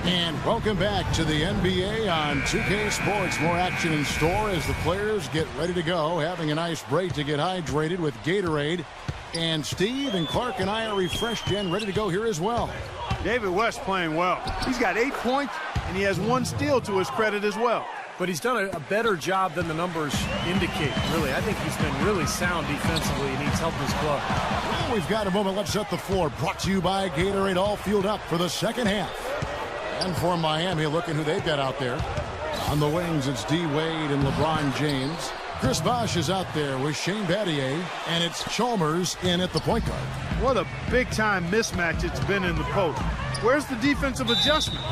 And welcome back to the NBA on 2K Sports. More action in store as the players get ready to go. Having a nice break to get hydrated with Gatorade. And Steve and Clark and I are refreshed and ready to go here as well. David West playing well. He's got 8 points, and he has 1 steal to his credit as well. But he's done a better job than the numbers indicate, really. I think he's been really sound defensively, and he's helped his club. Well, we've got a moment left set the floor. Brought to you by Gatorade, all fueled up for the second half. And for Miami, look at who they've got out there. On the wings, it's D. Wade and LeBron James. Chris Bosh is out there with Shane Battier, and it's Chalmers in at the point guard. What a big-time mismatch it's been in the post. Where's the defensive adjustment?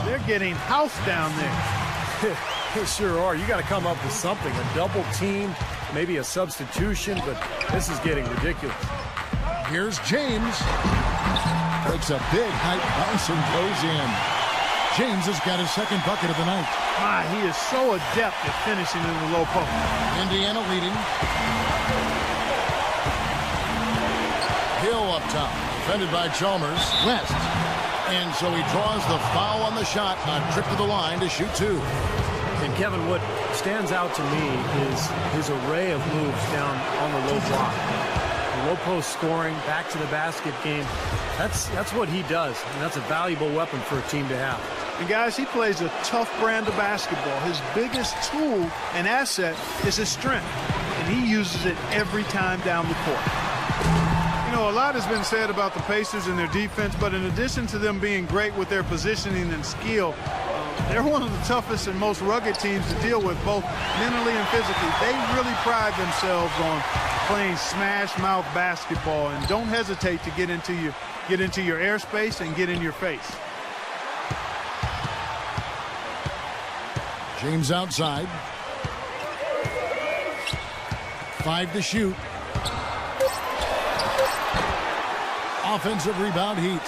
They're getting house down there. They sure are. You got to come up with something. A double team, maybe a substitution, but this is getting ridiculous. Here's James. Takes a big height bounce and goes in. James has got his second bucket of the night. My, he is so adept at finishing in the low post. Indiana leading. Hill up top. Defended by Chalmers. West. And so he draws the foul on the shot. A trip to the line to shoot 2. And Kevin, what stands out to me is his array of moves down on the low block. The low post scoring, back to the basket game. That's what he does, and that's a valuable weapon for a team to have. And guys, he plays a tough brand of basketball. His biggest tool and asset is his strength, and he uses it every time down the court. You know, a lot has been said about the Pacers and their defense, but in addition to them being great with their positioning and skill, they're one of the toughest and most rugged teams to deal with, both mentally and physically. They really pride themselves on playing smash-mouth basketball, and don't hesitate to get into your airspace and get in your face. James outside. 5 to shoot. Offensive rebound, Heat.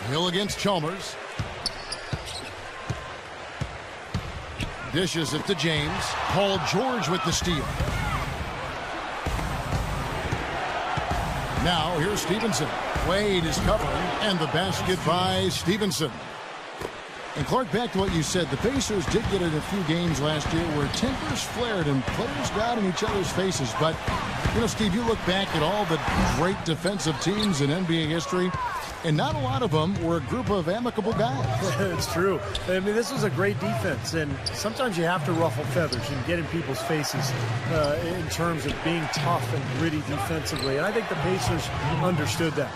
Hill against Chalmers. Dishes it to James. Paul George with the steal. Now here's Stevenson. Wade is covering, and the basket by Stevenson. And Clark, back to what you said, the Pacers did get in a few games last year where tempers flared and players got in each other's faces. But, you know, Steve, you look back at all the great defensive teams in NBA history, and not a lot of them were a group of amicable guys. It's true. I mean, this was a great defense, and sometimes you have to ruffle feathers and get in people's faces in terms of being tough and gritty defensively. And I think the Pacers understood that.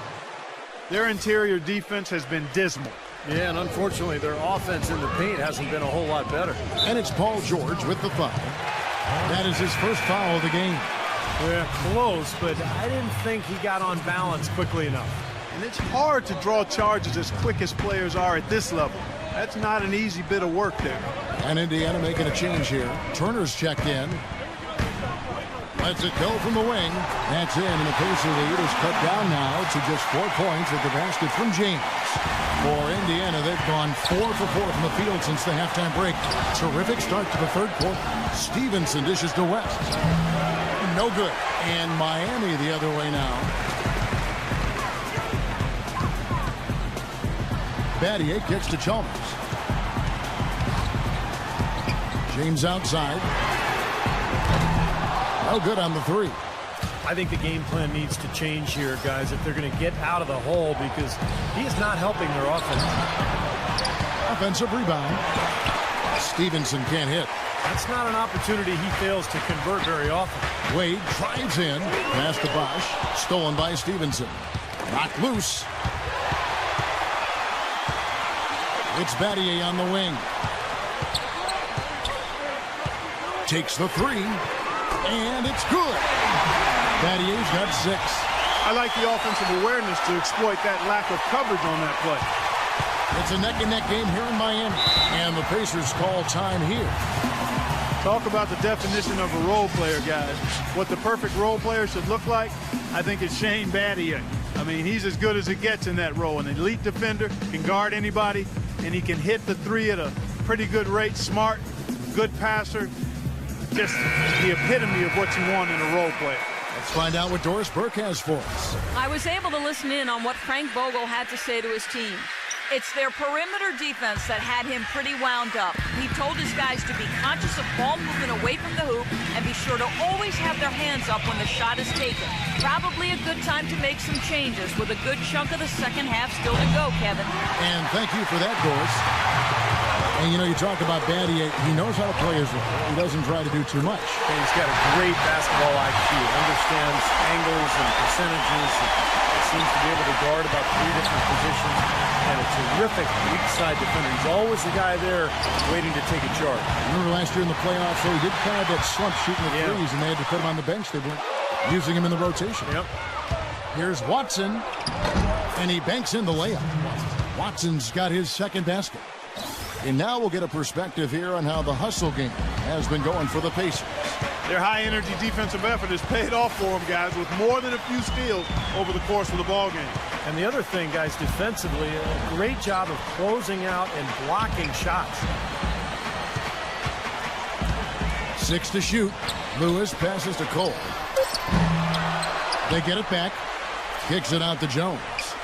Their interior defense has been dismal. Yeah, and unfortunately, their offense in the paint hasn't been a whole lot better. And it's Paul George with the foul. That is his first foul of the game. Yeah, close, but I didn't think he got on balance quickly enough. And it's hard to draw charges as quick as players are at this level. That's not an easy bit of work there. And Indiana making a change here. Turner's checked in. Lets it go from the wing. That's in, and the Pacer lead is cut down now to just 4 points with the basket from James. For Indiana, they've gone 4 for 4 from the field since the halftime break. Terrific start to the third quarter. Stevenson dishes to West. No good. And Miami the other way now. Battier kicks to Chalmers. James outside. No good on the 3. I think the game plan needs to change here, guys, if they're going to get out of the hole, because he is not helping their offense. Offensive rebound. Stevenson can't hit. That's not an opportunity he fails to convert very often. Wade drives in. Pass to Bosh. Stolen by Stevenson. Knocked loose. It's Battier on the wing. Takes the 3. And it's good. Battier's got 6. I like the offensive awareness to exploit that lack of coverage on that play. It's a neck-and-neck game here in Miami. And the Pacers call time here. Talk about the definition of a role player, guys. What the perfect role player should look like, I think it's Shane Battier. I mean, he's as good as it gets in that role. An elite defender, can guard anybody, and he can hit the 3 at a pretty good rate. Smart, good passer. Just the epitome of what you want in a role player. Let's find out what Doris Burke has for us. I was able to listen in on what Frank Vogel had to say to his team. It's their perimeter defense that had him pretty wound up. He told his guys to be conscious of ball movement away from the hoop and be sure to always have their hands up when the shot is taken. Probably a good time to make some changes with a good chunk of the second half still to go, Kevin. And thank you for that, Doris. And, you know, you talk about Batty. He knows how to play his role. He doesn't try to do too much. And he's got a great basketball IQ. Understands angles and percentages. He seems to be able to guard about 3 different positions. And a terrific weak side defender. He's always the guy there waiting to take a charge. Remember last year in the playoffs, so he did kind of that slump shooting the threes, and they had to put him on the bench. They weren't using him in the rotation. Yep. Here's Watson, and he banks in the layup. Watson's got his second basket. And now we'll get a perspective here on how the hustle game has been going for the Pacers. Their high-energy defensive effort has paid off for them, guys, with more than a few steals over the course of the ball game. And the other thing, guys, defensively, a great job of closing out and blocking shots. 6 to shoot. Lewis passes to Cole. They get it back. Kicks it out to Jones.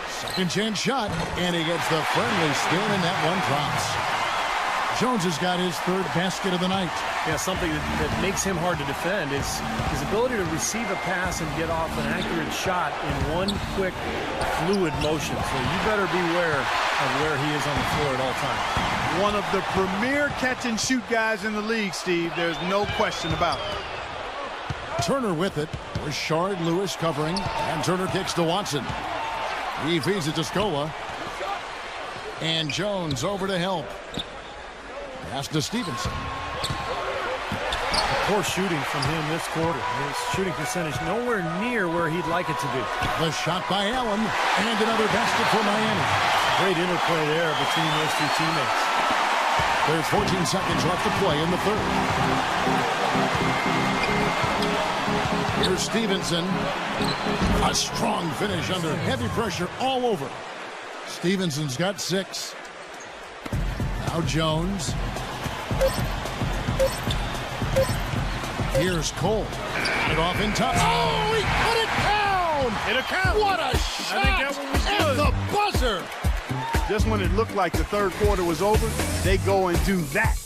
Second chance shot, and he gets the friendly spin, and that one drops. Jones has got his third basket of the night. Yeah, something that makes him hard to defend is his ability to receive a pass and get off an accurate shot in one quick, fluid motion. So you better beware of where he is on the floor at all times. One of the premier catch-and-shoot guys in the league, Steve. There's no question about it. Turner with it. Rashard Lewis covering, and Turner kicks to Watson. He feeds it to Scola. And Jones over to help. Pass to Stevenson. Poor shooting from him this quarter. His shooting percentage nowhere near where he'd like it to be. The shot by Allen, and another basket for Miami. Great interplay there between those two teammates. There's 14 seconds left to play in the third. Here's Stevenson. A strong finish under heavy pressure all over. Stevenson's got 6. Now Jones. Here's Cole. It off in top. Oh, he put it down! It'll count. What a shot! I think that one was And good. the buzzer! Just when it looked like the third quarter was over, they go and do that